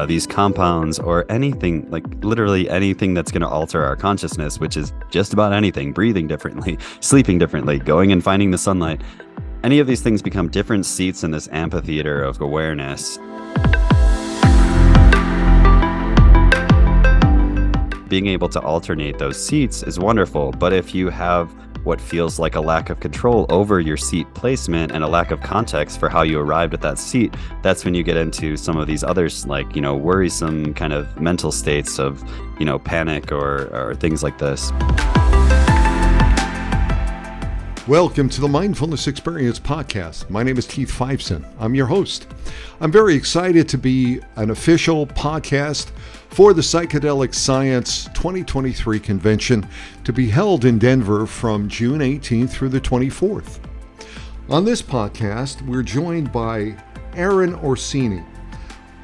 these compounds or anything, like literally anything that's going to alter our consciousness, which is just about anything, breathing differently, sleeping differently, going and finding the sunlight. Any of these things become different seats in this amphitheater of awareness. Being able to alternate those seats is wonderful, but if you have what feels like a lack of control over your seat placement and a lack of context for how you arrived at that seat, that's when you get into some of these others, like, worrisome kind of mental states of, panic or things like this. Welcome to the Mindfulness Experience podcast. My name is Keith Fiveson. I'm your host. I'm very excited to be an official podcast for the Psychedelic Science 2023 convention to be held in Denver from June 18th through the 24th. On this podcast, we're joined by Aaron Orsini,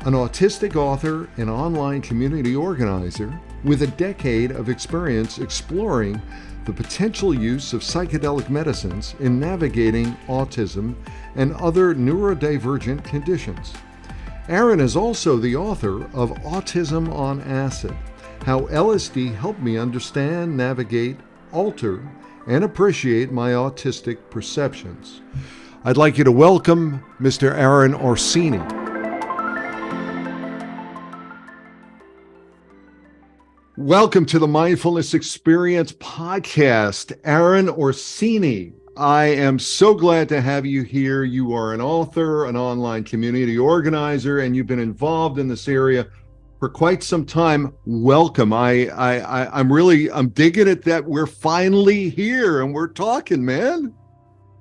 an autistic author and online community organizer with a decade of experience exploring the potential use of psychedelic medicines in navigating autism and other neurodivergent conditions. Aaron is also the author of Autism on Acid, How LSD Helped Me Understand, Navigate, Alter, and Appreciate My Autistic Perceptions. I'd like you to welcome Mr. Aaron Orsini. Welcome to the Mindfulness Experience podcast, Aaron Orsini. I am so glad to have you here. You are an author, an online community organizer, and you've been involved in this area for quite some time. Welcome. I'm digging it that we're finally here and we're talking, man.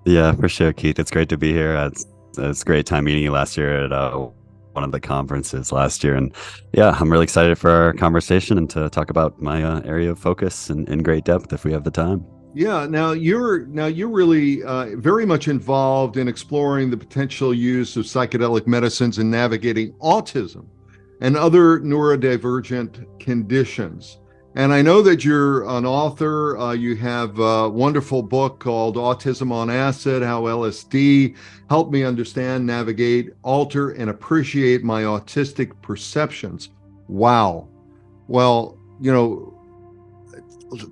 Yeah, for sure, Keith. It's great to be here. It's a great time meeting you last year at one of the conferences last year. And yeah, I'm really excited for our conversation and to talk about my area of focus in great depth if we have the time. Yeah, now you're really very much involved in exploring the potential use of psychedelic medicines in navigating autism and other neurodivergent conditions. And I know that you're an author. You have a wonderful book called Autism on Acid, How LSD Helped Me Understand, Navigate, Alter, and Appreciate My Autistic Perceptions. Wow. Well,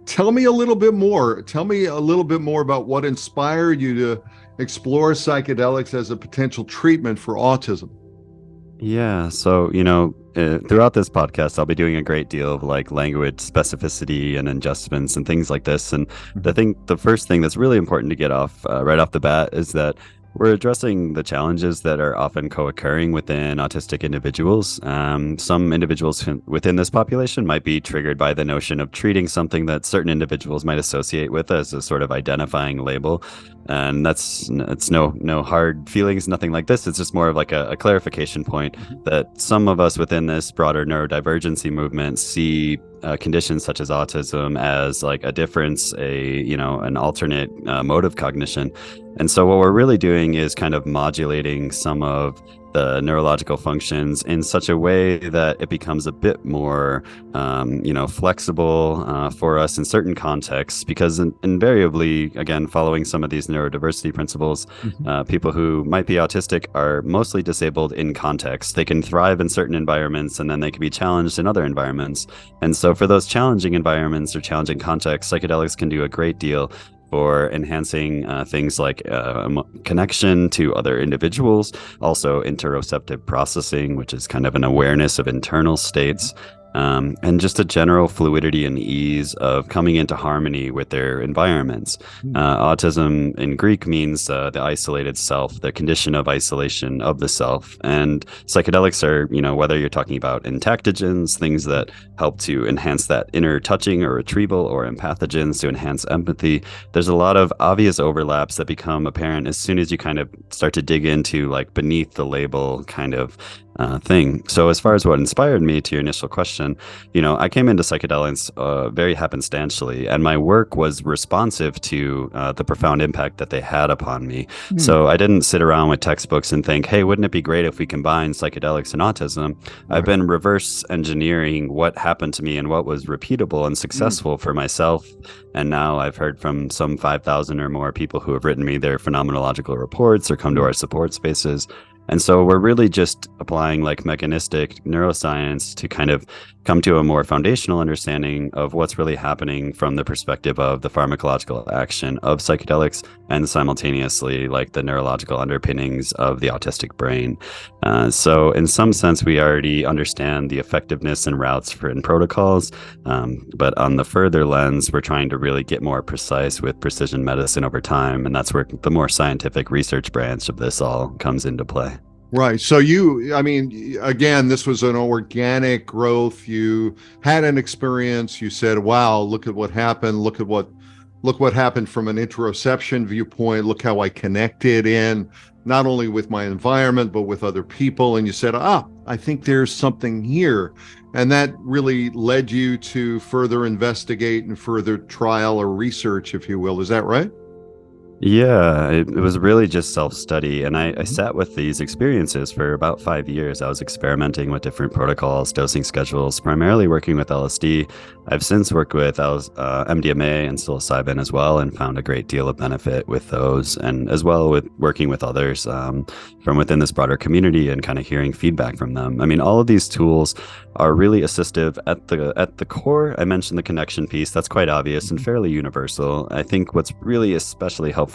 tell me a little bit more. Tell me a little bit more about what inspired you to explore psychedelics as a potential treatment for autism. Yeah, so, throughout this podcast, I'll be doing a great deal of language specificity and adjustments and things like this. And the first thing that's really important to get off right off the bat is that we're addressing the challenges that are often co-occurring within autistic individuals. Some individuals within this population might be triggered by the notion of treating something that certain individuals might associate with as a sort of identifying label. And it's no hard feelings, nothing like this. It's just more of like a clarification point that some of us within this broader neurodivergency movement see conditions such as autism as like a difference, an alternate mode of cognition. And so what we're really doing is kind of modulating some of the neurological functions in such a way that it becomes a bit more, flexible for us in certain contexts, because invariably, again, following some of these neurodiversity principles, people who might be autistic are mostly disabled in context. They can thrive in certain environments and then they can be challenged in other environments. And so for those challenging environments or challenging contexts, psychedelics can do a great deal for enhancing things like connection to other individuals, also interoceptive processing, which is kind of an awareness of internal states, and just a general fluidity and ease of coming into harmony with their environments. Autism in Greek means the isolated self, the condition of isolation of the self. And psychedelics are, whether you're talking about entactogens, things that help to enhance that inner touching or retrieval, or empathogens to enhance empathy, there's a lot of obvious overlaps that become apparent as soon as you kind of start to dig into like beneath the label kind of thing. So as far as what inspired me to your initial question, I came into psychedelics very happenstantially, and my work was responsive to the profound impact that they had upon me. So I didn't sit around with textbooks and think, hey, wouldn't it be great if we combine psychedelics and autism? I've been reverse engineering what happened to me and what was repeatable and successful for myself. And now I've heard from some 5,000 or more people who have written me their phenomenological reports or come to our support spaces. And so we're really just applying like mechanistic neuroscience to kind of come to a more foundational understanding of what's really happening from the perspective of the pharmacological action of psychedelics and simultaneously like the neurological underpinnings of the autistic brain. So in some sense, we already understand the effectiveness and routes for in protocols, but on the further lens, we're trying to really get more precise with precision medicine over time, and that's where the more scientific research branch of this all comes into play. Right. So again, this was an organic growth. You had an experience. You said, wow, look at what happened. Look what happened from an interoception viewpoint. Look how I connected in, not only with my environment, but with other people. And you said, I think there's something here. And that really led you to further investigate and further trial or research, if you will. Is that right? Yeah, it was really just self-study. And I sat with these experiences for about 5 years. I was experimenting with different protocols, dosing schedules, primarily working with LSD. I've since worked with MDMA and psilocybin as well, and found a great deal of benefit with those, and as well with working with others from within this broader community and kind of hearing feedback from them. I mean, all of these tools are really assistive at the core. I mentioned the connection piece. That's quite obvious and fairly universal. I think what's really especially helpful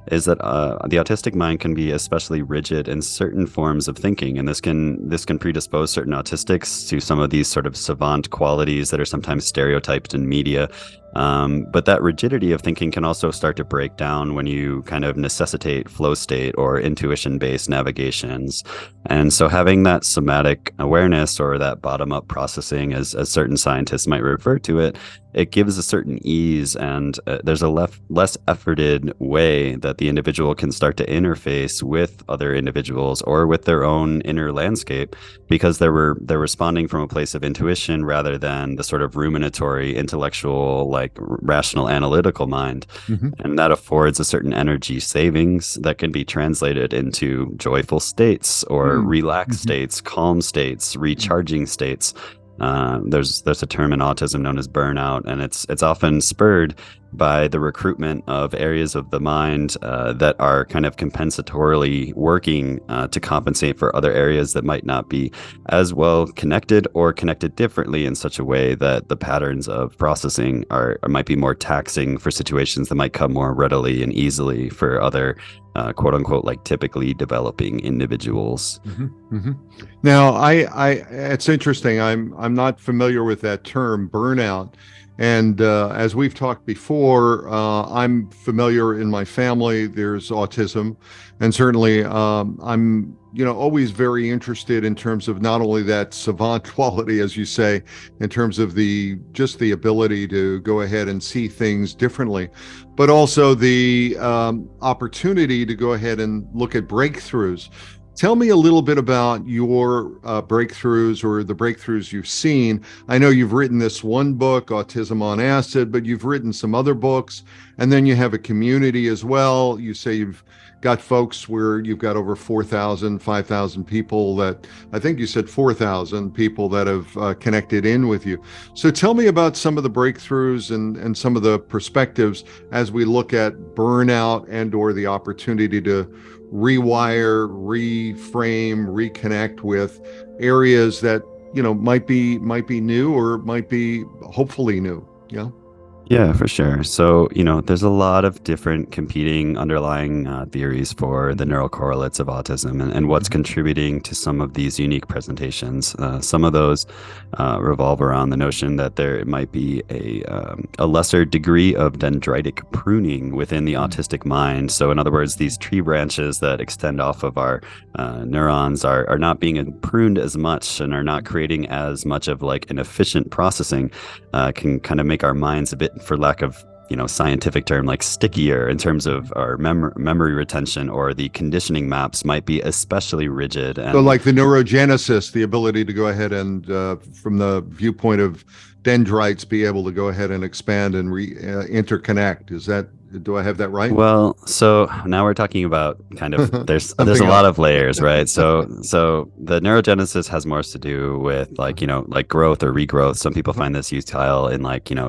is that the autistic mind can be especially rigid in certain forms of thinking, and this can predispose certain autistics to some of these sort of savant qualities that are sometimes stereotyped in media. But that rigidity of thinking can also start to break down when you kind of necessitate flow state or intuition-based navigations. And so having that somatic awareness, or that bottom-up processing, as certain scientists might refer to it, it gives a certain ease, and there's a less efforted way that the individual can start to interface with other individuals or with their own inner landscape, because they're responding from a place of intuition rather than the sort of ruminatory, intellectual, like rational, analytical mind. And that affords a certain energy savings that can be translated into joyful states or relaxed states, calm states, recharging states. There's a term in autism known as burnout, and it's often spurred by the recruitment of areas of the mind that are kind of compensatorily working to compensate for other areas that might not be as well connected, or connected differently in such a way that the patterns of processing might be more taxing for situations that might come more readily and easily for other quote unquote like typically developing individuals. Now, it's interesting. I'm not familiar with that term, burnout. And as we've talked before, I'm familiar in my family. There's autism, and certainly I'm always very interested in terms of not only that savant quality, as you say, in terms of the ability to go ahead and see things differently, but also the opportunity to go ahead and look at breakthroughs. Tell me a little bit about your breakthroughs, or the breakthroughs you've seen. I know you've written this one book, Autism on Acid, but you've written some other books, and then you have a community as well. You say you've got folks where you've got over 4,000, 5,000 people that, I think you said 4,000 people that have connected in with you. So tell me about some of the breakthroughs and some of the perspectives as we look at burnout and or the opportunity to rewire, reframe, reconnect with areas that might be new, or might be hopefully new. Yeah, for sure. So, there's a lot of different competing underlying theories for the neural correlates of autism and what's contributing to some of these unique presentations. Some of those revolve around the notion that there might be a lesser degree of dendritic pruning within the autistic mind. So, in other words, these tree branches that extend off of our neurons are not being pruned as much, and are not creating as much of like an efficient processing, can kind of make our minds a bit, for lack of scientific term, like stickier in terms of our memory retention, or the conditioning maps might be especially rigid. And so like the neurogenesis, the ability to go ahead and from the viewpoint of dendrites, be able to go ahead and expand and interconnect. Do I have that right? Well, so now we're talking about kind of there's a lot of layers, right? So the neurogenesis has more to do with like growth or regrowth. Some people find this utile in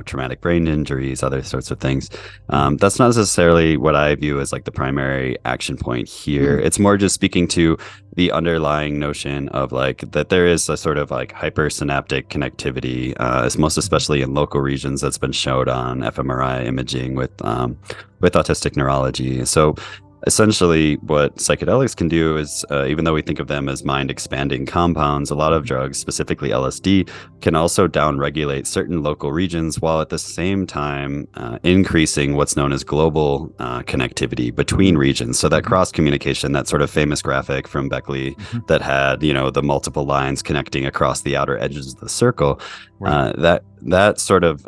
traumatic brain injuries, other sorts of things. That's not necessarily what I view as like the primary action point here. It's more just speaking to the underlying notion of like that there is a sort of like hypersynaptic connectivity, most especially in local regions, that's been showed on fMRI imaging with autistic neurology. So essentially what psychedelics can do is, even though we think of them as mind expanding compounds, a lot of drugs, specifically LSD, can also downregulate certain local regions while at the same time increasing what's known as global connectivity between regions. So that cross communication, that sort of famous graphic from Beckley that had, the multiple lines connecting across the outer edges of the circle, right. That sort of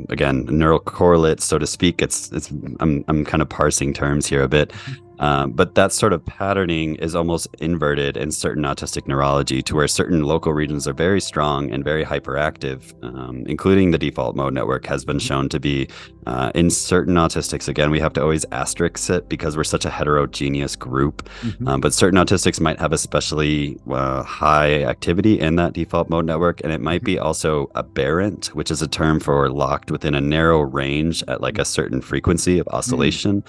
again, neural correlates, so to speak. I'm kind of parsing terms here a bit, but that sort of patterning is almost inverted in certain autistic neurology, to where certain local regions are very strong and very hyperactive, including the default mode network has been shown to be in certain autistics. Again, we have to always asterisk it because we're such a heterogeneous group, but certain autistics might have especially high activity in that default mode network, and it might be also aberrant, which is a term for locked within a narrow range at like a certain frequency of oscillation.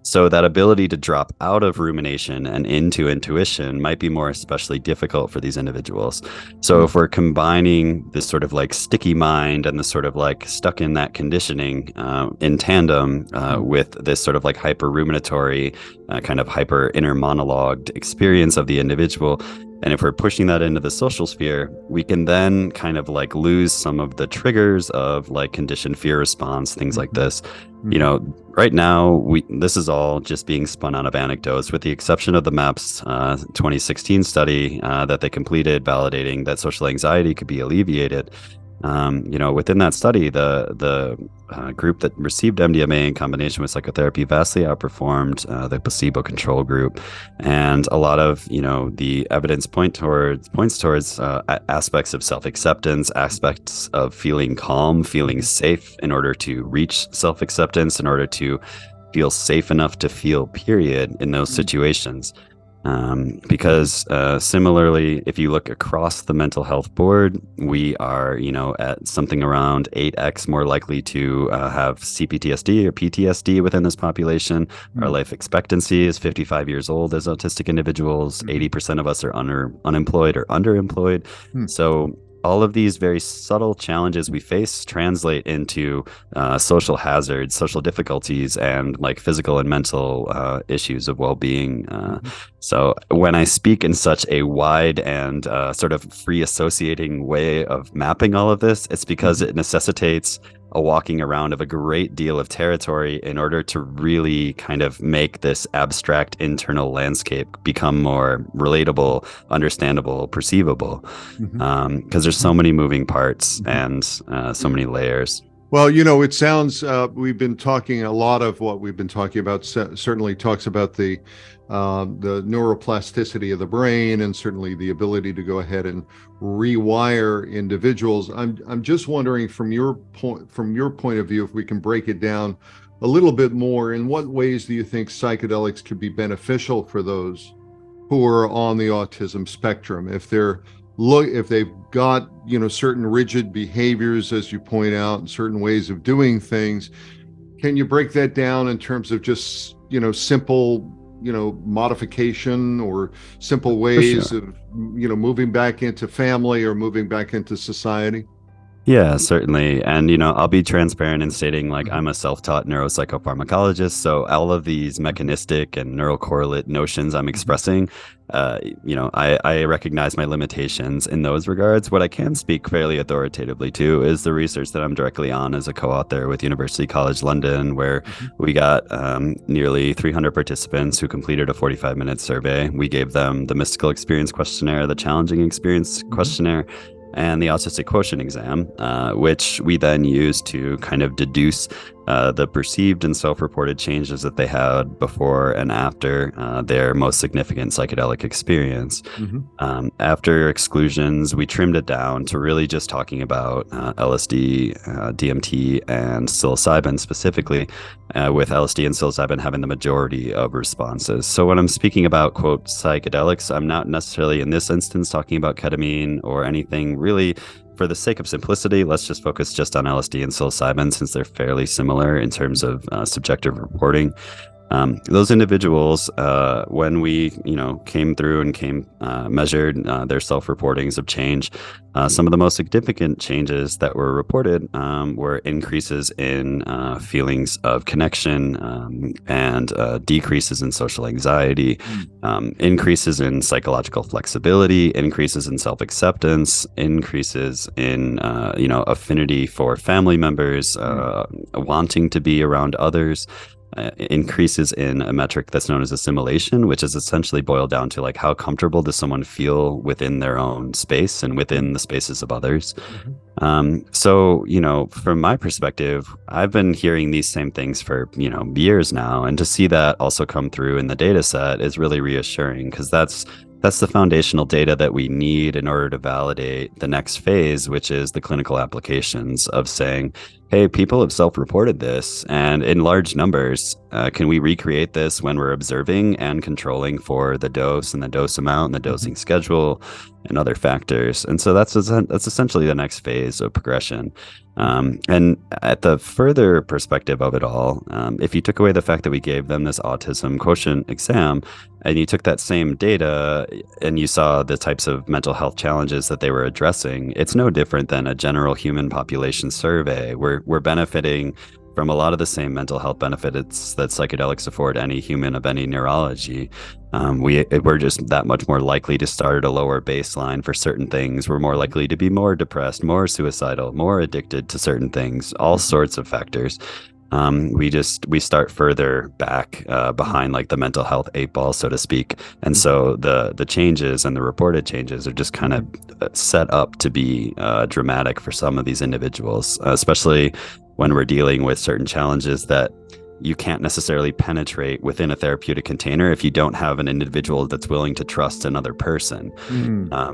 So that ability to drop out of rumination and into intuition might be more especially difficult for these individuals. So if we're combining this sort of like sticky mind and the sort of like stuck in that conditioning in tandem with this sort of like hyper ruminatory kind of hyper inner monologued experience of the individual, and if we're pushing that into the social sphere, we can then kind of like lose some of the triggers of like conditioned fear response, things like this. Right now, this is all just being spun out of anecdotes, with the exception of the MAPS 2016 study that they completed validating that social anxiety could be alleviated. Within that study, the group that received MDMA in combination with psychotherapy vastly outperformed the placebo control group, and a lot of the evidence points towards aspects of self-acceptance, aspects of feeling calm, feeling safe in order to reach self-acceptance, in order to feel safe enough to feel, period, in those situations. Because similarly, if you look across the mental health board, we are, at something around 8x more likely to have CPTSD or PTSD within this population. Our life expectancy is 55 years old as autistic individuals. 80% of us are unemployed or underemployed. So all of these very subtle challenges we face translate into social hazards, social difficulties, and like physical and mental issues of well-being. So when I speak in such a wide and sort of free associating way of mapping all of this, it's because it necessitates a walking around of a great deal of territory in order to really kind of make this abstract internal landscape become more relatable, understandable, perceivable, because there's so many moving parts and so many layers. Well, it sounds, we've been talking, a lot of what we've been talking about certainly talks about the neuroplasticity of the brain, and certainly the ability to go ahead and rewire individuals. I'm just wondering, from your point of view, if we can break it down a little bit more, in what ways do you think psychedelics could be beneficial for those who are on the autism spectrum? If they've got certain rigid behaviors, as you point out, and certain ways of doing things, can you break that down in terms of just simple modification, or simple ways of moving back into family or moving back into society? Yeah, certainly. And, I'll be transparent in stating, like, I'm a self-taught neuropsychopharmacologist. So all of these mechanistic and neural correlate notions I'm expressing, I recognize my limitations in those regards. What I can speak fairly authoritatively to is the research that I'm directly on as a co-author with University College London, where we got nearly 300 participants who completed a 45-minute survey. We gave them the mystical experience questionnaire, the challenging experience questionnaire, and the autistic quotient exam, which we then used to kind of deduce the perceived and self-reported changes that they had before and after their most significant psychedelic experience. After exclusions, we trimmed it down to really just talking about LSD, DMT, and psilocybin specifically, with LSD and psilocybin having the majority of responses. So when I'm speaking about, quote, psychedelics, I'm not necessarily in this instance talking about ketamine or anything really. For the sake of simplicity, let's just focus just on LSD and psilocybin, since they're fairly similar in terms of subjective reporting. Those individuals, when we, came through and measured their self-reportings of change, some of the most significant changes that were reported were increases in feelings of connection and decreases in social anxiety, increases in psychological flexibility, increases in self-acceptance, increases in, affinity for family members, wanting to be around others. Increases in a metric that's known as assimilation, which is essentially boiled down to like how comfortable does someone feel within their own space and within the spaces of others. So, from my perspective, I've been hearing these same things for, years now. And to see that also come through in the data set is really reassuring, because that's the foundational data that we need in order to validate the next phase, which is the clinical applications of saying, hey, people have self-reported this, and in large numbers, can we recreate this when we're observing and controlling for the dose and the dose amount and the dosing schedule and other factors? And so that's essentially the next phase of progression. And at the further perspective of it all, if you took away the fact that we gave them this autism quotient exam, and you took that same data and you saw the types of mental health challenges that they were addressing, it's no different than a general human population survey. We're benefiting from a lot of the same mental health benefits that psychedelics afford any human of any neurology. We're just that much more likely to start at a lower baseline for certain things. We're more likely to be more depressed, more suicidal, more addicted to certain things, all sorts of factors. We start further back behind like the mental health 8-ball, so to speak. And so the changes and the reported changes are just kind of set up to be dramatic for some of these individuals, especially when we're dealing with certain challenges that you can't necessarily penetrate within a therapeutic container if you don't have an individual that's willing to trust another person.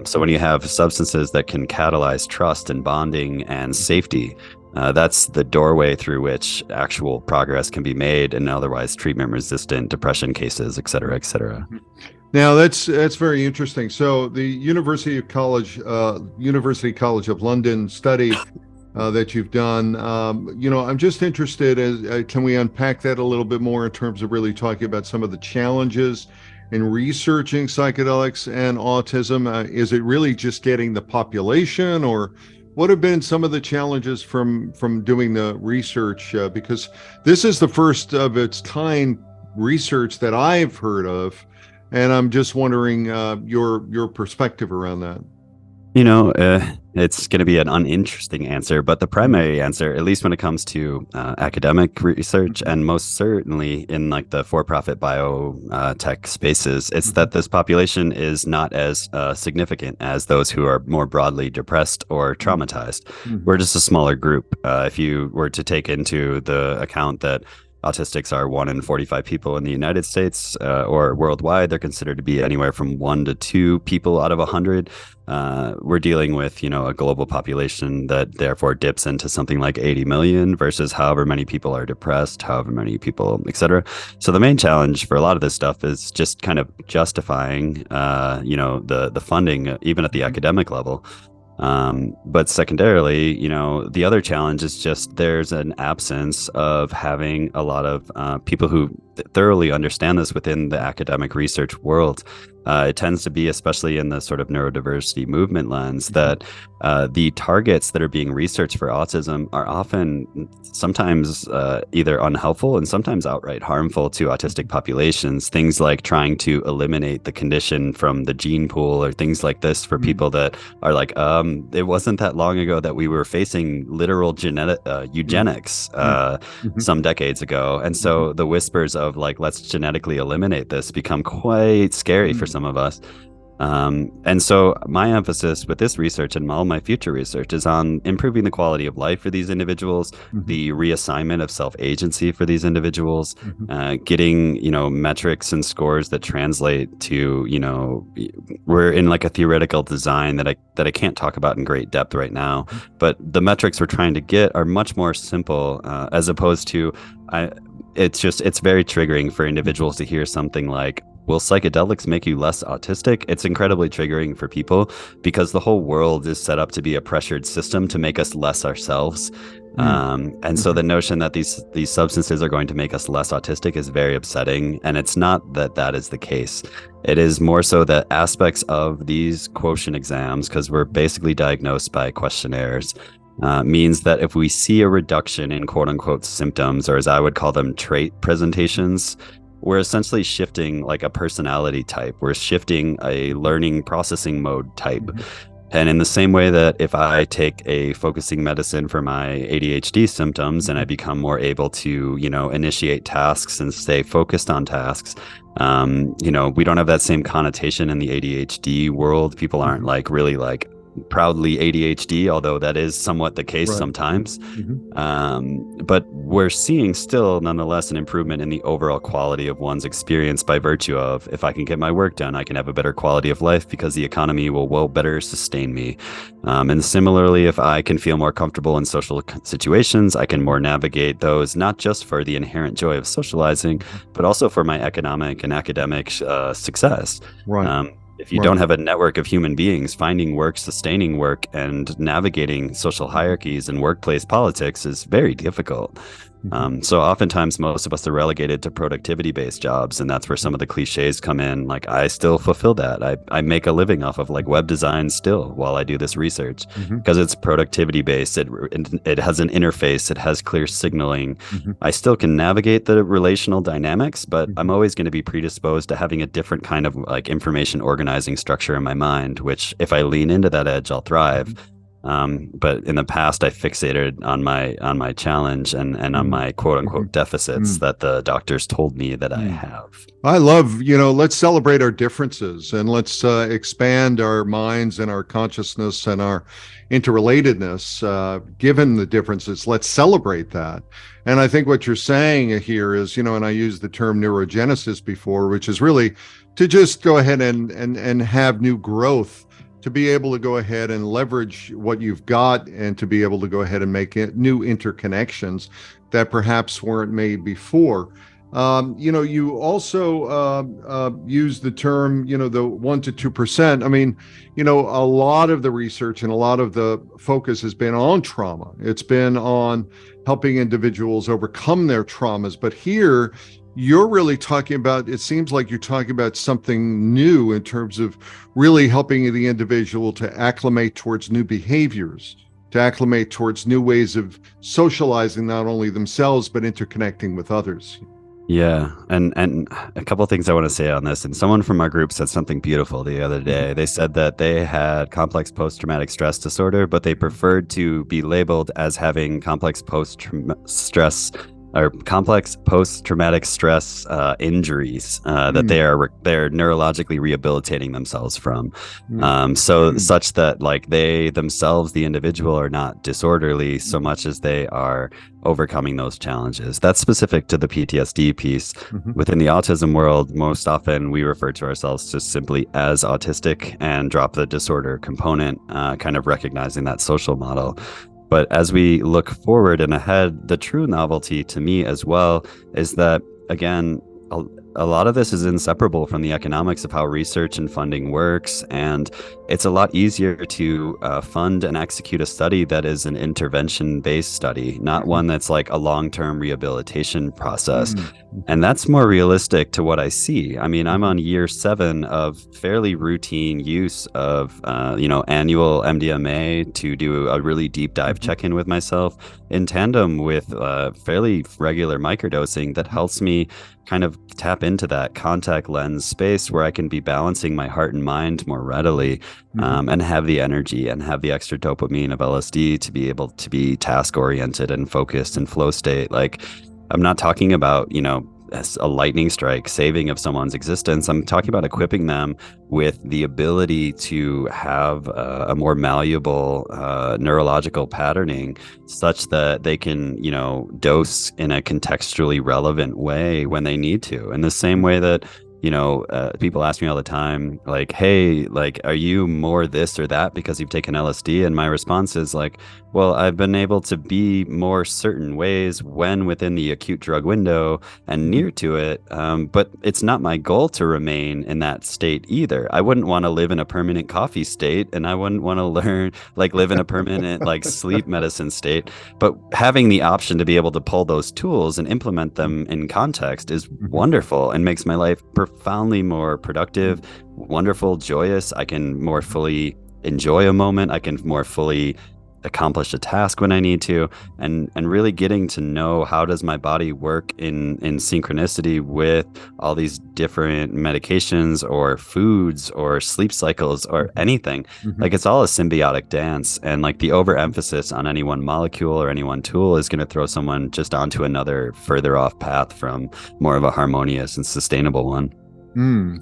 So when you have substances that can catalyze trust and bonding and safety, that's the doorway through which actual progress can be made in otherwise treatment-resistant depression cases, et cetera, et cetera. Now that's very interesting. So the University College of London study that you've done, I'm just interested as can we unpack that a little bit more in terms of really talking about some of the challenges in researching psychedelics and autism? Is it really just getting the population, or what have been some of the challenges from doing the research? Because this is the first of its kind research that I've heard of, and I'm just wondering your perspective around that. It's going to be an uninteresting answer, but the primary answer, at least when it comes to academic research, and most certainly in like the for-profit biotech spaces, it's that this population is not as significant as those who are more broadly depressed or traumatized. We're just a smaller group. If you were to take into the account that autistics are 1 in 45 people in the United States or worldwide, they're considered to be anywhere from 1 to 2 people out of 100. We're dealing with, a global population that therefore dips into something like 80 million versus however many people are depressed, however many people, et cetera. So the main challenge for a lot of this stuff is just kind of justifying, the funding, even at the academic level. But secondarily, the other challenge is just there's an absence of having a lot of people who thoroughly understand this within the academic research world. It tends to be, especially in the sort of neurodiversity movement lens, that the targets that are being researched for autism are often sometimes either unhelpful and sometimes outright harmful to autistic populations. Things like trying to eliminate the condition from the gene pool, or things like this for people that are like, it wasn't that long ago that we were facing literal genetic eugenics some decades ago. And so the whispers of like, let's genetically eliminate this become quite scary for some of us. And so my emphasis with this research and all my future research is on improving the quality of life for these individuals, the reassignment of self-agency for these individuals, getting, metrics and scores that translate to, we're in like a theoretical design that I can't talk about in great depth right now, but the metrics we're trying to get are much more simple, as opposed to, it's very triggering for individuals to hear something like, will psychedelics make you less autistic? It's incredibly triggering for people because the whole world is set up to be a pressured system to make us less ourselves. And so the notion that these substances are going to make us less autistic is very upsetting. And it's not that that is the case. It is more so that aspects of these quotient exams, because we're basically diagnosed by questionnaires, means that if we see a reduction in quote unquote symptoms, or as I would call them, trait presentations, we're essentially shifting like a personality type. We're shifting a learning processing mode type. And in the same way that if I take a focusing medicine for my ADHD symptoms and I become more able to, initiate tasks and stay focused on tasks, we don't have that same connotation in the ADHD world. People aren't like really like proudly ADHD, although that is somewhat the case sometimes. But we're seeing still, nonetheless, an improvement in the overall quality of one's experience by virtue of, if I can get my work done, I can have a better quality of life because the economy will well better sustain me. And similarly, if I can feel more comfortable in social situations, I can more navigate those, not just for the inherent joy of socializing, but also for my economic and academic success. If you don't have a network of human beings, finding work, sustaining work, and navigating social hierarchies and workplace politics is very difficult. So oftentimes most of us are relegated to productivity-based jobs, and that's where some of the cliches come in. Like, I still fulfill that. I make a living off of like web design still while I do this research because it's productivity-based. It has an interface. It has clear signaling. I still can navigate the relational dynamics, but I'm always going to be predisposed to having a different kind of like information organizing structure in my mind, which if I lean into that edge, I'll thrive. But in the past, I fixated on my challenge and on my quote unquote deficits that the doctors told me that I have. I love, let's celebrate our differences and let's expand our minds and our consciousness and our interrelatedness, given the differences. Let's celebrate that. And I think what you're saying here is, and I used the term neurogenesis before, which is really to just go ahead and have new growth, to be able to go ahead and leverage what you've got and to be able to go ahead and make new interconnections that perhaps weren't made before. You also use the term, the 1 to 2%. I mean, a lot of the research and a lot of the focus has been on trauma. It's been on helping individuals overcome their traumas. But here, you're really talking about, it seems like you're talking about something new in terms of really helping the individual to acclimate towards new behaviors, to acclimate towards new ways of socializing, not only themselves, but interconnecting with others. Yeah. And a couple of things I want to say on this. And someone from our group said something beautiful the other day. They said that they had complex post-traumatic stress disorder, but they preferred to be labeled as having complex post-traumatic stress injuries that they're neurologically rehabilitating themselves from. Such that like they themselves, the individual, are not disorderly so much as they are overcoming those challenges. That's specific to the PTSD piece. Within the autism world, most often we refer to ourselves just simply as autistic and drop the disorder component, kind of recognizing that social model. But as we look forward and ahead, the true novelty to me as well is that, again, a lot of this is inseparable from the economics of how research and funding works. And it's a lot easier to fund and execute a study that is an intervention-based study, not one that's like a long-term rehabilitation process. And that's more realistic to what I see. I mean, I'm on year 7 of fairly routine use of, annual MDMA to do a really deep dive check-in with myself in tandem with fairly regular microdosing that helps me kind of tap into that contact lens space where I can be balancing my heart and mind more readily, and have the energy and have the extra dopamine of LSD to be able to be task oriented and focused and flow state. Like, I'm not talking about, a lightning strike saving of someone's existence. I'm talking about equipping them with the ability to have a more malleable neurological patterning such that they can, dose in a contextually relevant way when they need to. In the same way that people ask me all the time, like, hey, like, are you more this or that because you've taken LSD? And my response is like, well, I've been able to be more certain ways when within the acute drug window and near to it. But it's not my goal to remain in that state either. I wouldn't want to live in a permanent coffee state, and I wouldn't want to live in a permanent like sleep medicine state. But having the option to be able to pull those tools and implement them in context is wonderful and makes my life profoundly more productive, wonderful, joyous. I can more fully enjoy a moment. I can more fully accomplish a task when I need to, and really getting to know how does my body work in synchronicity with all these different medications or foods or sleep cycles or anything. Like, it's all a symbiotic dance, and like the overemphasis on any one molecule or any one tool is going to throw someone just onto another further off path from more of a harmonious and sustainable one.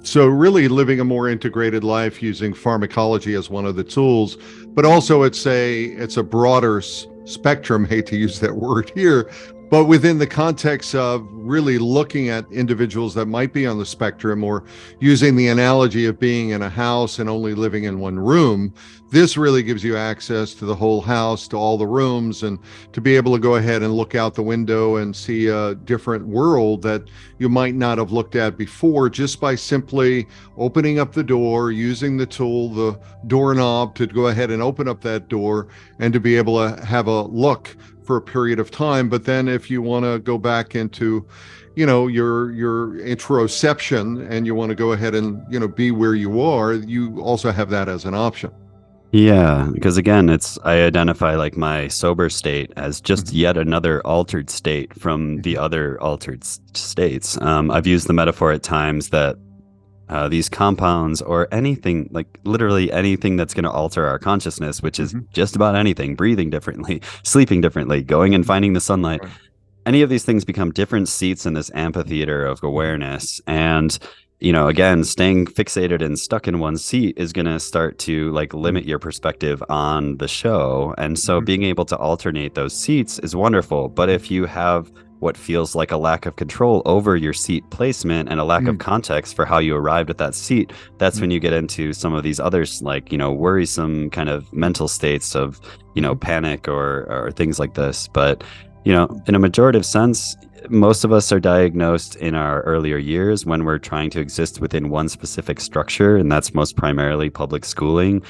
So really living a more integrated life using pharmacology as one of the tools, but also it's a broader spectrum, hate to use that word here, but within the context of really looking at individuals that might be on the spectrum, or using the analogy of being in a house and only living in one room, this really gives you access to the whole house, to all the rooms, and to be able to go ahead and look out the window and see a different world that you might not have looked at before, just by simply opening up the door, using the tool, the doorknob, to go ahead and open up that door and to be able to have a look for a period of time. But then if you want to go back into, your introception, and you want to go ahead and, be where you are, you also have that as an option. Yeah, because again, I identify like my sober state as just yet another altered state from the other altered states. I've used the metaphor at times that these compounds, or anything, like literally anything that's going to alter our consciousness, which is just about anything, breathing differently, sleeping differently, going and finding the sunlight. Right. Any of these things become different seats in this amphitheater of awareness. And, again, staying fixated and stuck in one seat is going to start to like limit your perspective on the show. And so being able to alternate those seats is wonderful. But if you have what feels like a lack of control over your seat placement and a lack of context for how you arrived at that seat, that's when you get into some of these others, like, worrisome kind of mental states of, panic or things like this. But, in a majorative sense, most of us are diagnosed in our earlier years when we're trying to exist within one specific structure, and that's most primarily public schooling.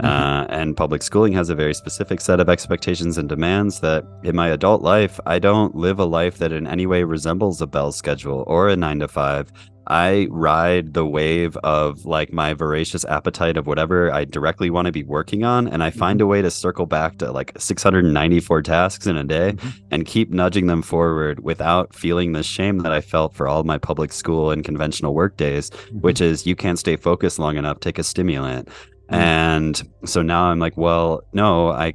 And public schooling has a very specific set of expectations and demands that in my adult life, I don't live a life that in any way resembles a Bell schedule or a 9 to 5. I ride the wave of like my voracious appetite of whatever I directly want to be working on. And I find a way to circle back to like 694 tasks in a day and keep nudging them forward without feeling the shame that I felt for all of my public school and conventional work days, which is you can't stay focused long enough, take a stimulant. And so now I'm like, well, no, I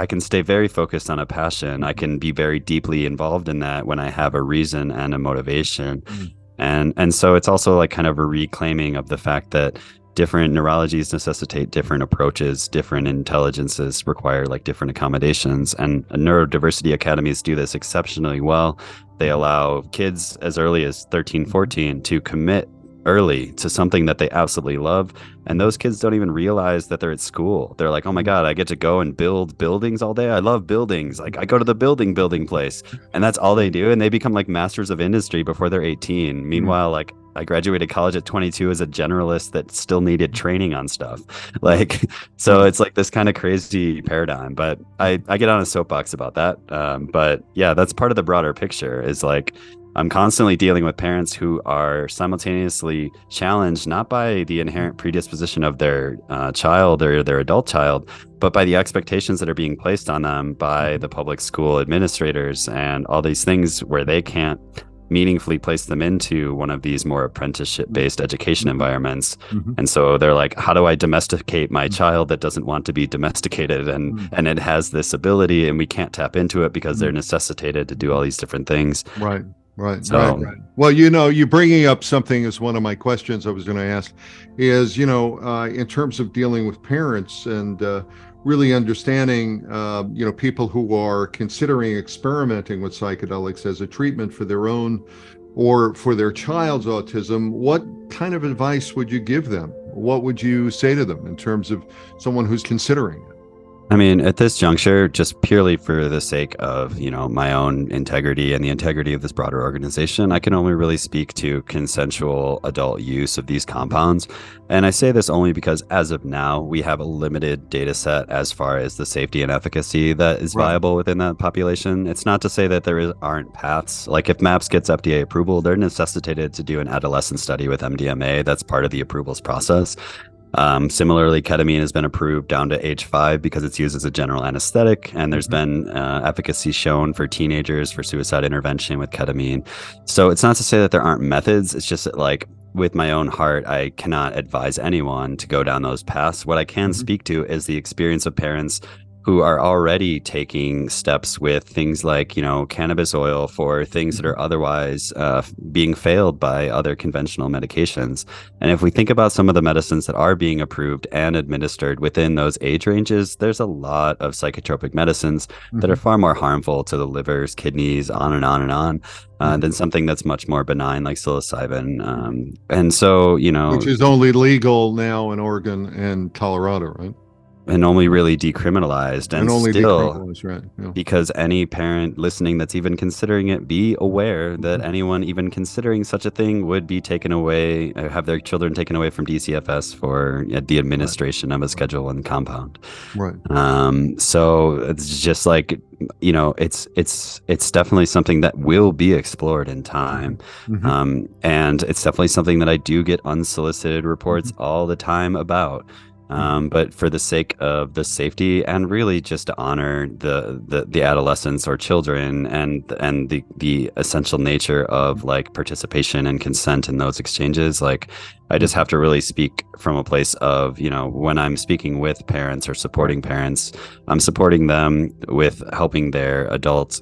can stay very focused on a passion. I can be very deeply involved in that when I have a reason and a motivation. And so it's also like kind of a reclaiming of the fact that different neurologies necessitate different approaches, different intelligences require like different accommodations, and neurodiversity academies do this exceptionally well. They allow kids as early as 13, 14 to commit early to something that they absolutely love, and those kids don't even realize that they're at school. They're like, oh my god, I get to go and build buildings all day. I love buildings. Like, I go to the building place, and that's all they do, and they become like masters of industry before they're 18. Meanwhile, like, I graduated college at 22 as a generalist that still needed training on stuff. Like, so it's like this kind of crazy paradigm, but I get on a soapbox about that. But yeah, that's part of the broader picture, is like, I'm constantly dealing with parents who are simultaneously challenged not by the inherent predisposition of their child or their adult child, but by the expectations that are being placed on them by the public school administrators and all these things where they can't meaningfully place them into one of these more apprenticeship-based education environments. And so they're like, how do I domesticate my child that doesn't want to be domesticated? And it has this ability, and we can't tap into it because they're necessitated to do all these different things. Right. So, right. Well, you bringing up something is one of my questions I was going to ask is, in terms of dealing with parents and really understanding, people who are considering experimenting with psychedelics as a treatment for their own, or for their child's autism, what kind of advice would you give them? What would you say to them in terms of someone who's considering it? I mean, at this juncture, just purely for the sake of, my own integrity and the integrity of this broader organization, I can only really speak to consensual adult use of these compounds. And I say this only because as of now, we have a limited data set as far as the safety and efficacy that is viable within that population. It's not to say that aren't paths. Like if MAPS gets FDA approval, they're necessitated to do an adolescent study with MDMA. That's part of the approvals process. Similarly, ketamine has been approved down to age 5 because it's used as a general anesthetic, and there's been efficacy shown for teenagers for suicide intervention with ketamine. So it's not to say that there aren't methods. It's just that, like, with my own heart, I cannot advise anyone to go down those paths. What I can speak to is the experience of parents who are already taking steps with things like, cannabis oil for things that are otherwise being failed by other conventional medications. And if we think about some of the medicines that are being approved and administered within those age ranges, there's a lot of psychotropic medicines that are far more harmful to the livers, kidneys, on and on and on, than something that's much more benign like psilocybin. And so, which is only legal now in Oregon and Colorado, right? And only really decriminalized, and only still decriminalized, right? Yeah. Because any parent listening that's even considering it, be aware that anyone even considering such a thing would be taken away, have their children taken away from DCFS for the administration of a Schedule 1 compound. Right. So it's just like, it's definitely something that will be explored in time. And it's definitely something that I do get unsolicited reports all the time about. But for the sake of the safety and really just to honor the adolescents or children and the essential nature of like participation and consent in those exchanges, like I just have to really speak from a place of, when I'm speaking with parents or supporting parents, I'm supporting them with helping their adult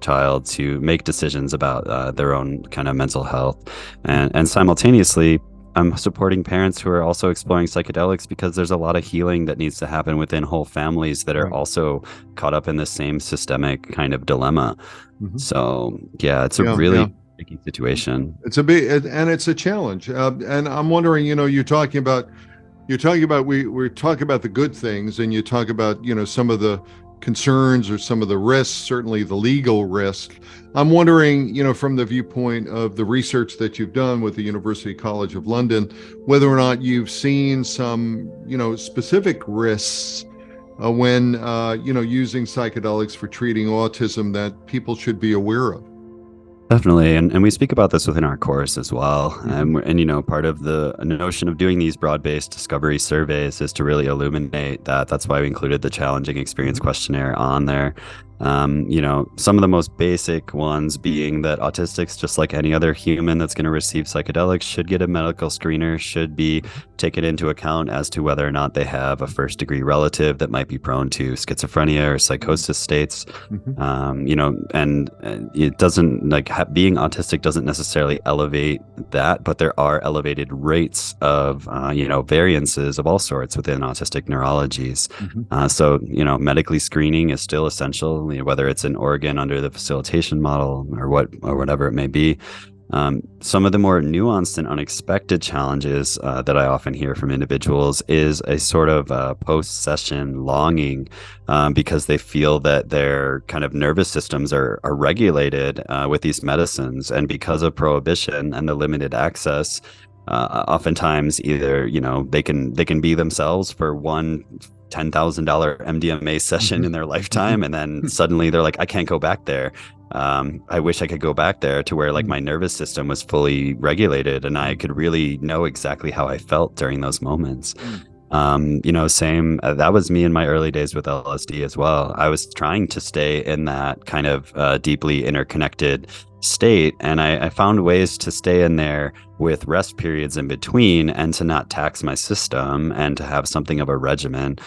child to make decisions about their own kind of mental health, and simultaneously I'm supporting parents who are also exploring psychedelics because there's a lot of healing that needs to happen within whole families that are also caught up in the same systemic kind of dilemma. So yeah, it's a really tricky situation. It's a big, and it's a challenge. And I'm wondering, we're talking about the good things, and you talk about, some of the concerns or some of the risks, certainly the legal risk. I'm wondering, from the viewpoint of the research that you've done with the University College of London, whether or not you've seen some, specific risks when, using psychedelics for treating autism that people should be aware of. Definitely. And we speak about this within our course as well. And part of the notion of doing these broad-based discovery surveys is to really illuminate that. That's why we included the challenging experience questionnaire on there. Some of the most basic ones being that autistics, just like any other human that's going to receive psychedelics, should get a medical screener, should be taken into account as to whether or not they have a first-degree relative that might be prone to schizophrenia or psychosis states. And it doesn't, like, being autistic doesn't necessarily elevate that, but there are elevated rates of, variances of all sorts within autistic neurologies. So, medically screening is still essential, whether it's in Oregon under the facilitation model or whatever it may be. Some of the more nuanced and unexpected challenges that I often hear from individuals is a sort of post-session longing because they feel that their kind of nervous systems are regulated with these medicines, and because of prohibition and the limited access, oftentimes either they can be themselves for one $10,000 MDMA session in their lifetime, and then suddenly they're like, I can't go back there. I wish I could go back there to where like my nervous system was fully regulated and I could really know exactly how I felt during those moments. Same, that was me in my early days with LSD as well. I was trying to stay in that kind of deeply interconnected state, and I found ways to stay in there with rest periods in between, and to not tax my system, and to have something of a regimen.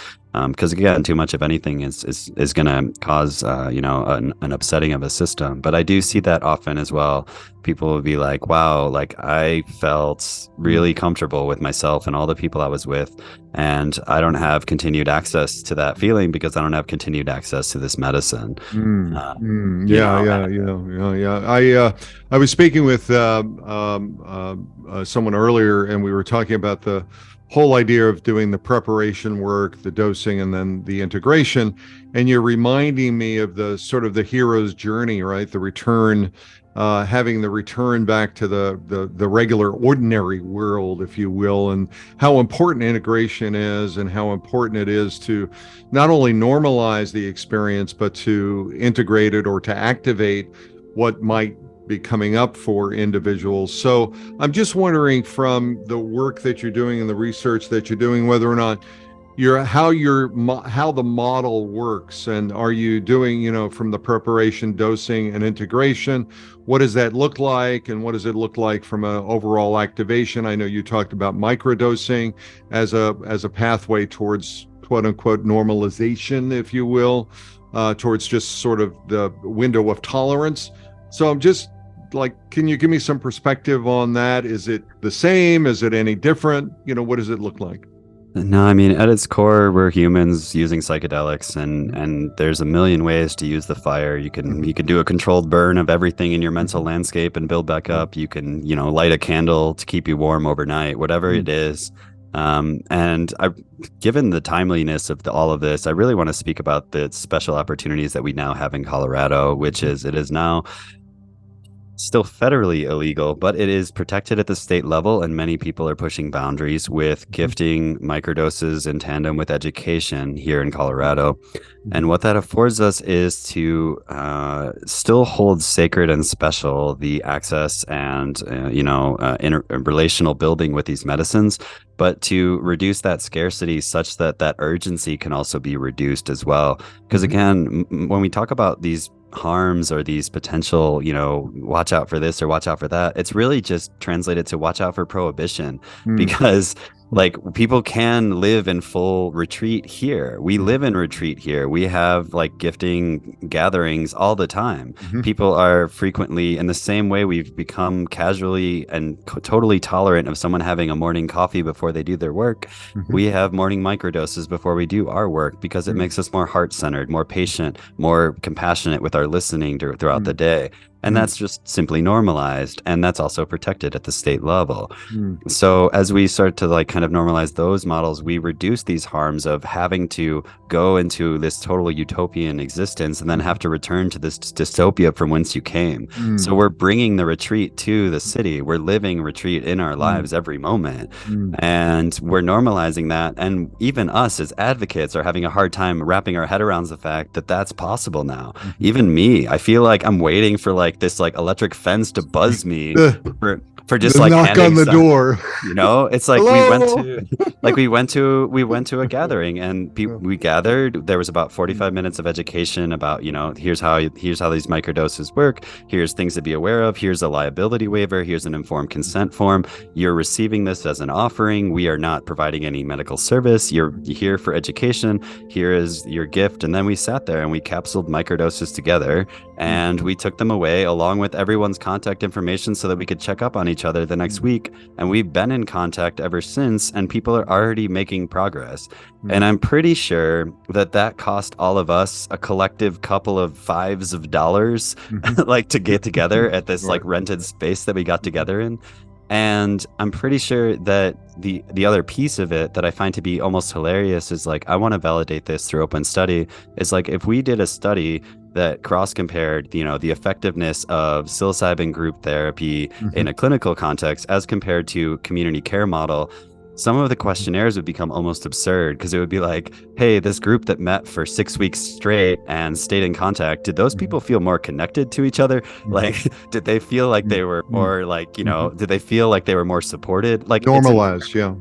Because again, too much of anything is going to cause an upsetting of a system. But I do see that often as well. People will be like, wow, like I felt really comfortable with myself and all the people I was with, and I don't have continued access to that feeling because I don't have continued access to this medicine. I was speaking with someone earlier, and we were talking about the whole idea of doing the preparation work, the dosing, and then the integration. And you're reminding me of the sort of the hero's journey, right? The return, having the return back to the regular, ordinary world, if you will, and how important integration is, and how important it is to not only normalize the experience, but to integrate it or to activate what might be coming up for individuals. So I'm just wondering, from the work that you're doing and the research that you're doing, whether or not how the model works, and are you doing, from the preparation, dosing, and integration, what does that look like, and what does it look like from an overall activation? I know you talked about microdosing as a pathway towards quote unquote normalization, if you will, towards just sort of the window of tolerance. So I'm just like, can you give me some perspective on that? Is it the same? Is it any different? What does it look like? No, I mean, at its core, we're humans using psychedelics, and there's a million ways to use the fire. You can do a controlled burn of everything in your mental landscape and build back up. You can, light a candle to keep you warm overnight, whatever it is. And given the timeliness of all of this, I really want to speak about the special opportunities that we now have in Colorado, which is it is now still federally illegal, but it is protected at the state level, and many people are pushing boundaries with gifting microdoses in tandem with education here in Colorado. And what that affords us is to still hold sacred and special the access and relational building with these medicines, but to reduce that scarcity such that that urgency can also be reduced as well. Because again, when we talk about these harms or these potential, watch out for this or watch out for that, it's really just translated to watch out for prohibition, because like people can live in full retreat here. We live in retreat here. We have like gifting gatherings all the time. People are frequently, in the same way we've become casually and totally tolerant of someone having a morning coffee before they do their work. We have morning microdoses before we do our work, because it makes us more heart-centered, more patient, more compassionate with our listening throughout the day. And that's just simply normalized, and that's also protected at the state level. So as we start to like kind of normalize those models, we reduce these harms of having to go into this total utopian existence and then have to return to this dystopia from whence you came. So we're bringing the retreat to the city. We're living retreat in our lives every moment, and we're normalizing that. And even us as advocates are having a hard time wrapping our head around the fact that that's possible now. Even me, I feel like I'm waiting for like this like electric fence to buzz me for just like knock on the door. It's like Hello? we went to a gathering, and we gathered. There was about 45 minutes of education about, here's how these microdoses work. Here's things to be aware of. Here's a liability waiver. Here's an informed consent form. You're receiving this as an offering. We are not providing any medical service. You're here for education. Here is your gift. And then we sat there and we capsuled microdoses together, and we took them away along with everyone's contact information so that we could check up on each other the next week. And we've been in contact ever since, and people are already making progress. And I'm pretty sure that cost all of us a collective couple of fives of dollars like to get together at this like rented space that we got together in. And I'm pretty sure that the other piece of it that I find to be almost hilarious is like, I want to validate this through open study, is like if we did a study that cross-compared, the effectiveness of psilocybin group therapy in a clinical context as compared to community care model, some of the questionnaires would become almost absurd, because it would be like, hey, this group that met for 6 weeks straight and stayed in contact, did those people feel more connected to each other? Like, did they feel like they were more like, did they feel like they were more supported? Like normalized, yeah.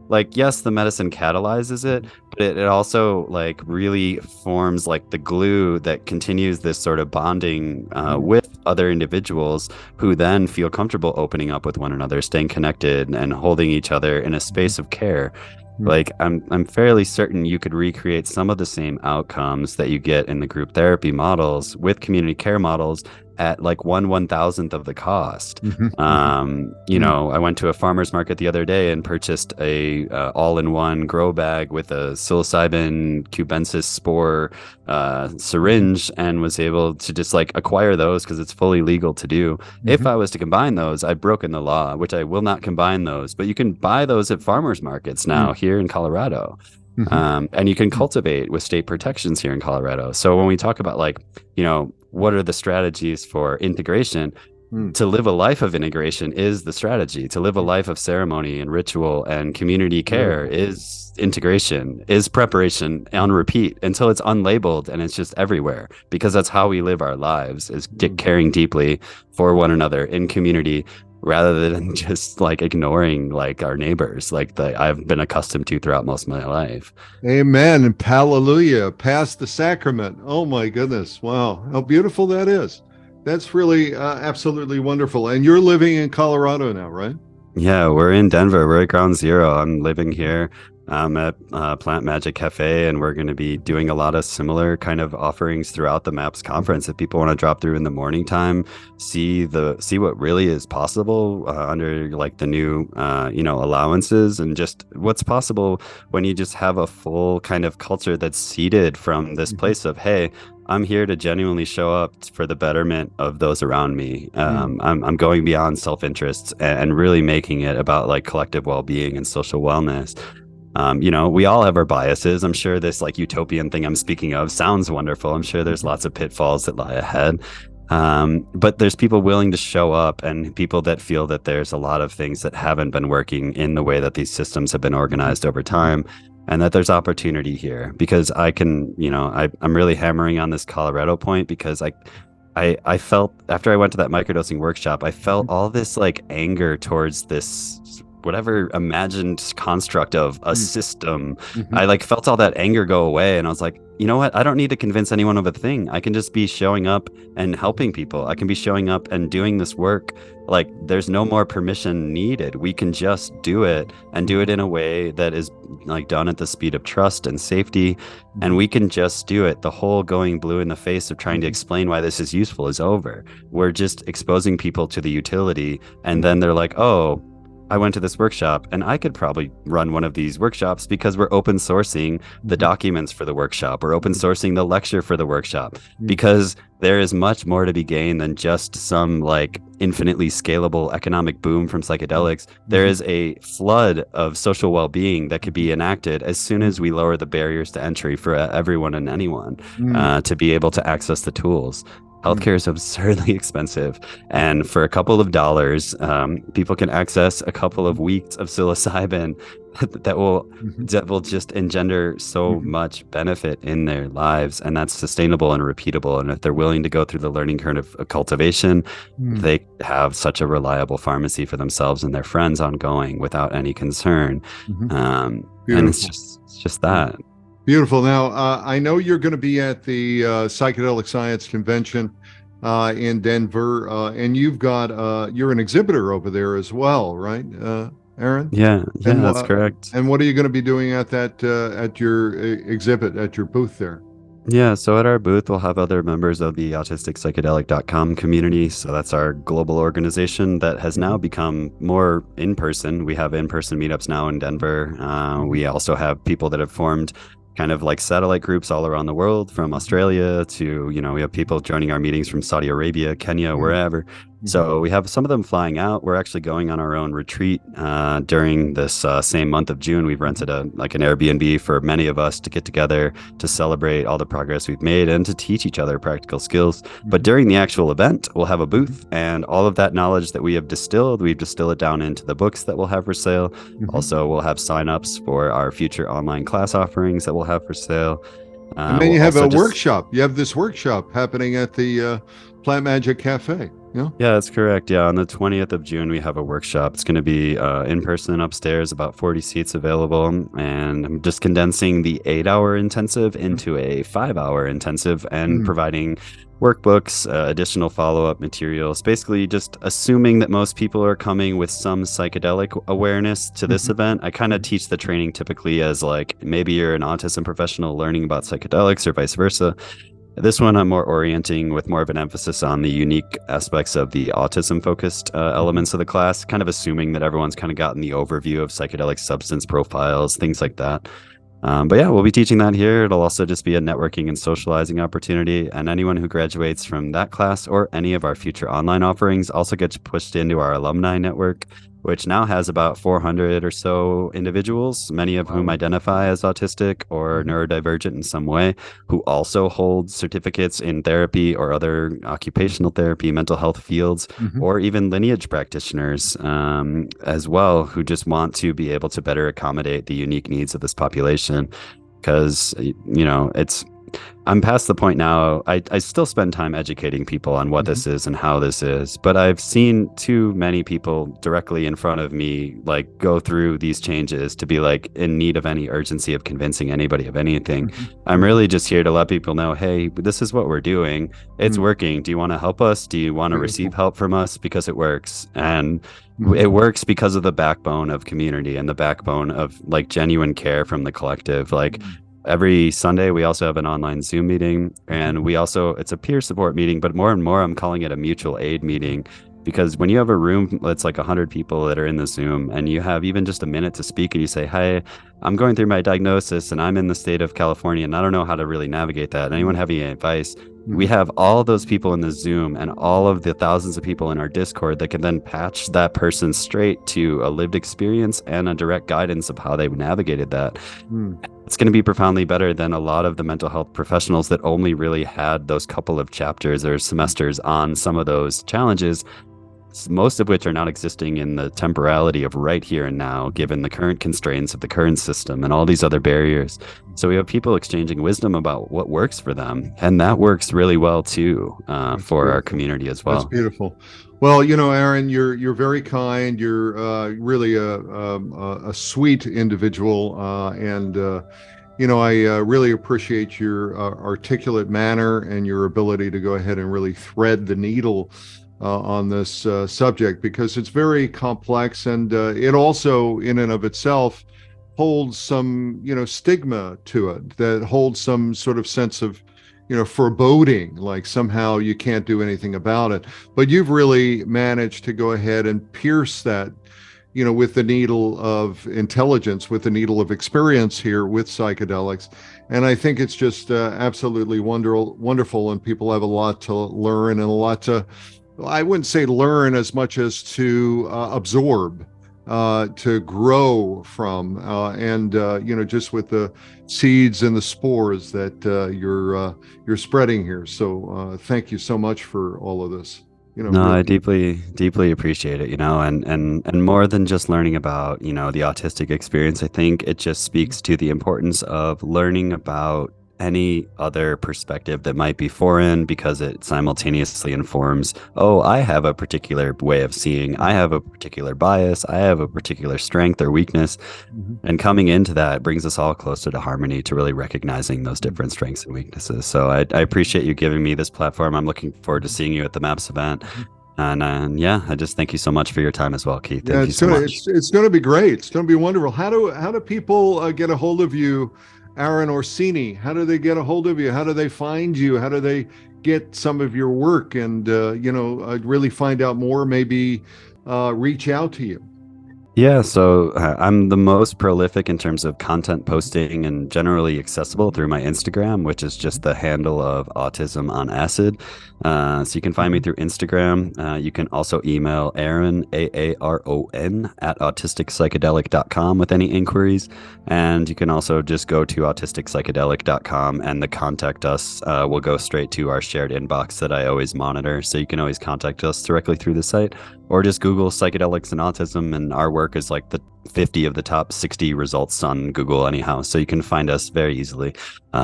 like, yes, the medicine catalyzes it, but it also like really forms like the glue that continues this sort of bonding with other individuals who then feel comfortable opening up with one another, staying connected and holding each other in a space of care. Like I'm fairly certain you could recreate some of the same outcomes that you get in the group therapy models with community care models at like 1/1000th of the cost. You know, I went to a farmer's market the other day and purchased a all-in-one grow bag with a psilocybin cubensis spore syringe, and was able to just like acquire those because it's fully legal to do. If I was to combine those, I've broken the law, which I will not combine those. But you can buy those at farmers markets now here in Colorado. And you can cultivate with state protections here in Colorado. So when we talk about like, you know, what are the strategies for integration? To live a life of integration is the strategy. To live a life of ceremony and ritual and community care is integration, is preparation on repeat until it's unlabeled and it's just everywhere, because that's how we live our lives, is caring deeply for one another in community, rather than just like ignoring like our neighbors, like I've been accustomed to throughout most of my life. Amen. And hallelujah. Pass the sacrament. Oh my goodness. Wow. How beautiful that is. That's really absolutely wonderful. And you're living in Colorado now, right? Yeah, we're in Denver. We're at ground zero. I'm living here. I'm at Plant Magic Cafe, and we're going to be doing a lot of similar kind of offerings throughout the MAPS conference. If people want to drop through in the morning time, see what really is possible under like the new allowances, and just what's possible when you just have a full kind of culture that's seeded from this place of, hey, I'm here to genuinely show up for the betterment of those around me. I'm going beyond self-interest and really making it about like collective well-being and social wellness. We all have our biases. I'm sure this like utopian thing I'm speaking of sounds wonderful. I'm sure there's lots of pitfalls that lie ahead. But there's people willing to show up, and people that feel that there's a lot of things that haven't been working in the way that these systems have been organized over time, and that there's opportunity here. Because I'm really hammering on this Colorado point, because I felt after I went to that microdosing workshop, I felt all this like anger towards this whatever imagined construct of a system. I like felt all that anger go away, and I was like, you know what? I don't need to convince anyone of a thing. I can just be showing up and helping people. I can be showing up and doing this work. Like, there's no more permission needed. We can just do it, and do it in a way that is like done at the speed of trust and safety. And we can just do it. The whole going blue in the face of trying to explain why this is useful is over. We're just exposing people to the utility, and then they're like, oh, I went to this workshop, and I could probably run one of these workshops, because we're open sourcing the documents for the workshop. We're open sourcing the lecture for the workshop, because there is much more to be gained than just some like infinitely scalable economic boom from psychedelics. There is a flood of social well-being that could be enacted as soon as we lower the barriers to entry for everyone and anyone to be able to access the tools. Healthcare is absurdly expensive, and for a couple of dollars, people can access a couple of weeks of psilocybin that will just engender so much benefit in their lives, and that's sustainable and repeatable. And if they're willing to go through the learning curve of cultivation, they have such a reliable pharmacy for themselves and their friends ongoing without any concern. And it's just that. Beautiful. Now, I know you're going to be at the Psychedelic Science Convention in Denver, and you're an exhibitor over there as well, right, Aaron? Yeah, that's correct. And what are you going to be doing at that at your exhibit, at your booth there? Yeah, so at our booth, we'll have other members of the AutisticPsychedelic.com community. So that's our global organization that has now become more in person. We have in-person meetups now in Denver. We also have people that have formed kind of like satellite groups all around the world, from Australia to, we have people joining our meetings from Saudi Arabia, Kenya, wherever. So we have some of them flying out. We're actually going on our own retreat during this same month of June. We've rented an Airbnb for many of us to get together to celebrate all the progress we've made and to teach each other practical skills. But during the actual event, we'll have a booth, and all of that knowledge that we have distilled, we distill it down into the books that we'll have for sale. Also, we'll have signups for our future online class offerings that we'll have for sale. And then you have a workshop. You have this workshop happening at the Plant Magic Cafe. Yeah. Yeah, that's correct. Yeah, on the 20th of June, we have a workshop. It's going to be in person upstairs, about 40 seats available. And I'm just condensing the 8-hour intensive into a 5-hour intensive and Mm-hmm. providing workbooks, additional follow-up materials, basically just assuming that most people are coming with some psychedelic awareness to this event. I kind of teach the training typically as like maybe you're an autism professional learning about psychedelics or vice versa. This one I'm more orienting with more of an emphasis on the unique aspects of the autism focused elements of the class, kind of assuming that everyone's kind of gotten the overview of psychedelic substance profiles, things like that. But yeah, we'll be teaching that here. It'll also just be a networking and socializing opportunity. And anyone who graduates from that class or any of our future online offerings also gets pushed into our alumni network, which now has about 400 or so individuals, many of whom identify as autistic or neurodivergent in some way, who also hold certificates in therapy or other occupational therapy, mental health fields, or even lineage practitioners as well, who just want to be able to better accommodate the unique needs of this population. Because, I'm past the point now. I still spend time educating people on what this is and how this is, but I've seen too many people directly in front of me like go through these changes to be like in need of any urgency of convincing anybody of anything. I'm really just here to let people know, hey, this is what we're doing. It's working. Do you want to help us? Do you want to receive help from us? Because it works. And it works because of the backbone of community and the backbone of like genuine care from the collective. Like every Sunday, we also have an online Zoom meeting, and it's a peer support meeting, but more and more I'm calling it a mutual aid meeting, because when you have a room that's like 100 people that are in the Zoom and you have even just a minute to speak and you say, hi, I'm going through my diagnosis and I'm in the state of California and I don't know how to really navigate that. Anyone have any advice? We have all of those people in the Zoom and all of the thousands of people in our Discord that can then patch that person straight to a lived experience and a direct guidance of how they navigated that. It's going to be profoundly better than a lot of the mental health professionals that only really had those couple of chapters or semesters on some of those challenges, most of which are not existing in the temporality of right here and now, given the current constraints of the current system and all these other barriers. So we have people exchanging wisdom about what works for them, and that works really well too for our community as well. That's beautiful. Well, Aaron, you're very kind. You're really a sweet individual, and I really appreciate your articulate manner and your ability to go ahead and really thread the needle on this subject, because it's very complex, and it also, in and of itself, holds some stigma to it, that holds some sort of sense of foreboding, like somehow you can't do anything about it. But you've really managed to go ahead and pierce that, with the needle of intelligence, with the needle of experience here with psychedelics. And I think it's just absolutely wonderful, and people have a lot to learn and a lot to, I wouldn't say learn as much as to absorb, to grow from, and just with the seeds and the spores that you're spreading here. So thank you so much for all of this. No, really. I deeply appreciate it, and more than just learning about, the autistic experience, I think it just speaks to the importance of learning about any other perspective that might be foreign, because it simultaneously informs, oh, I have a particular way of seeing, I have a particular bias, I have a particular strength or weakness. And coming into that brings us all closer to harmony, to really recognizing those different strengths and weaknesses. So I appreciate you giving me this platform. I'm looking forward to seeing you at the MAPS event. And I just thank you so much for your time as well, Keith. Thank you so much. It's going to be great. It's going to be wonderful. How do people get a hold of you, Aaron Orsini? How do they get a hold of you? How do they find you? How do they get some of your work and really find out more? Maybe reach out to you. Yeah, so I'm the most prolific in terms of content posting and generally accessible through my Instagram, which is just the handle of Autism on Acid. So you can find me through Instagram. You can also email Aaron, Aaron, at autisticpsychedelic.com with any inquiries. And you can also just go to autisticpsychedelic.com, and the contact us will go straight to our shared inbox that I always monitor. So you can always contact us directly through the site, or just Google Psychedelics and Autism, and our work is like the 50 of the top 60 results on Google anyhow. So you can find us very easily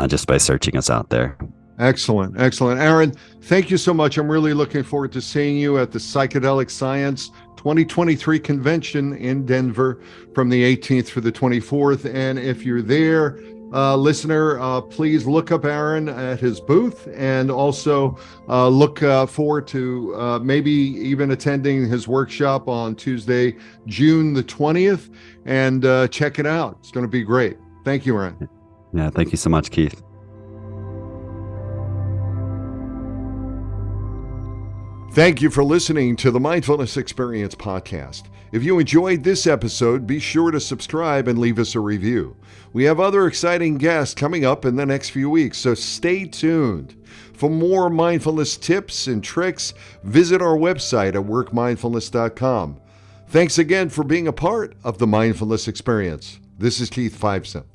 just by searching us out there. Excellent. Excellent. Aaron, thank you so much. I'm really looking forward to seeing you at the Psychedelic Science 2023 convention in Denver from the 18th through the 24th. And if you're there, listener, please look up Aaron at his booth, and also look forward to maybe even attending his workshop on Tuesday, June the 20th, and check it out. It's going to be great. Thank you, Aaron. Yeah, thank you so much, Keith. Thank you for listening to the Mindfulness Experience podcast. If you enjoyed this episode, be sure to subscribe and leave us a review. We have other exciting guests coming up in the next few weeks, so stay tuned. For more mindfulness tips and tricks, visit our website at workmindfulness.com. Thanks again for being a part of the Mindfulness Experience. This is Keith Fiveson.